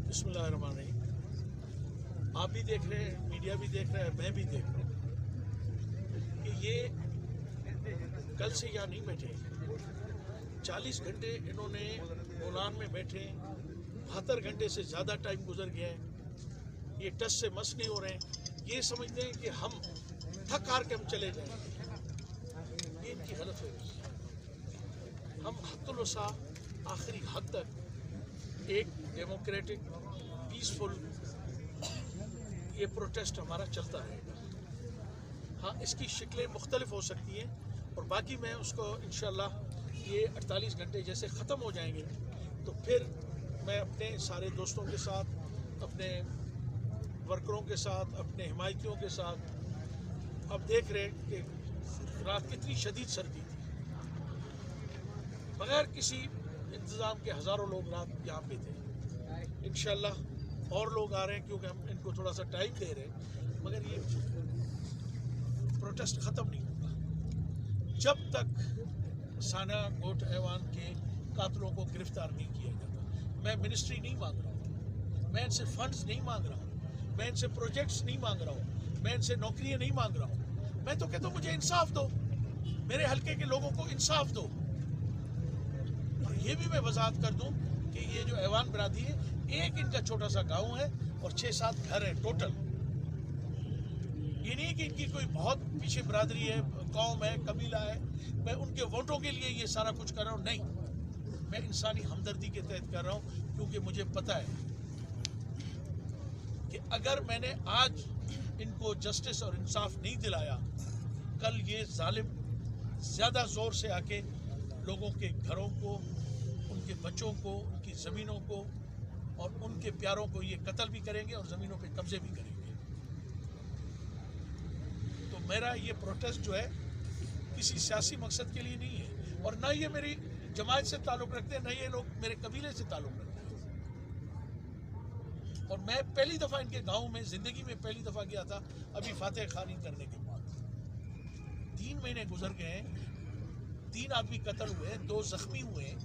बिस्मिल्लाहिर्रहमानिर्रहीम। आप भी देख रहे हैं, मीडिया भी देख रहा है, मैं भी देख रहा हूँ कि ये कल से यहाँ नहीं बैठे। 40 घंटे इन्होंने बोलान में बैठे, 72 घंटे से ज़्यादा टाइम गुजर गया है। ये टस से मस नहीं हो रहे हैं। ये समझते हैं कि हम थक हार के हम चले जाएंगे। ये इनकी गलत है। हम हद्दुल वसा आखिरी हद तक एक डेमोक्रेटिक पीसफुल ये प्रोटेस्ट हमारा चलता रहेगा। हाँ, इसकी शक्लें मुख्तलिफ हो सकती हैं और बाकी मैं उसको इंशाल्लाह ये 48 घंटे जैसे ख़त्म हो जाएंगे तो फिर मैं अपने सारे दोस्तों के साथ, अपने वर्करों के साथ, अपने हिमायतियों के साथ, अब देख रहे हैं कि रात कितनी शदीद सर्दी थी, बगैर किसी इंतज़ाम के हज़ारों लोग रात यहाँ पे थे। इंशाल्लाह और लोग आ रहे हैं क्योंकि हम इनको थोड़ा सा टाइम दे रहे हैं, मगर ये प्रोटेस्ट ख़त्म नहीं होगा जब तक साना गोट ऐवान के कातलों को गिरफ्तार नहीं किया जाता। मैं मिनिस्ट्री नहीं मांग रहा हूँ, मैं इनसे फंड्स नहीं मांग रहा हूँ, मैं इनसे प्रोजेक्ट्स नहीं मांग रहा हूँ, मैं इनसे नौकरियाँ नहीं मांग रहा हूँ। मैं तो कहता हूँ मुझे इंसाफ दो, मेरे हल्के के लोगों को इंसाफ दो। और ये भी मैं वजाहत कर दूँ कि ये जो ऐवान बरादरी है, एक इनका छोटा सा गांव है और 6-7 घर है टोटल। ये नहीं कि इनकी कोई बहुत पीछे बरादरी है, कौम है, कबीला है, मैं उनके वोटों के लिए ये सारा कुछ कर रहा हूँ। नहीं, मैं इंसानी हमदर्दी के तहत कर रहा हूँ क्योंकि मुझे पता है कि अगर मैंने आज इनको जस्टिस और इंसाफ नहीं दिलाया, कल ये जालिम ज़्यादा ज़ोर से आके लोगों के घरों को, उनके बच्चों को, उनकी ज़मीनों को और उनके प्यारों को ये कत्ल भी करेंगे और ज़मीनों पे कब्जे भी करेंगे। तो मेरा ये प्रोटेस्ट जो है किसी सियासी मकसद के लिए नहीं है और ना ये मेरी जमात से ताल्लुक़ रखते हैं, ना ये लोग मेरे कबीले से ताल्लुक़ रखते हैं। और मैं पहली दफ़ा इनके गांव में ज़िंदगी में पहली दफ़ा गया था अभी फातह खानी करने के बाद। 3 महीने गुजर गए हैं, 3 आदमी कत्ल हुए, 2 ज़ख्मी हुए हैं।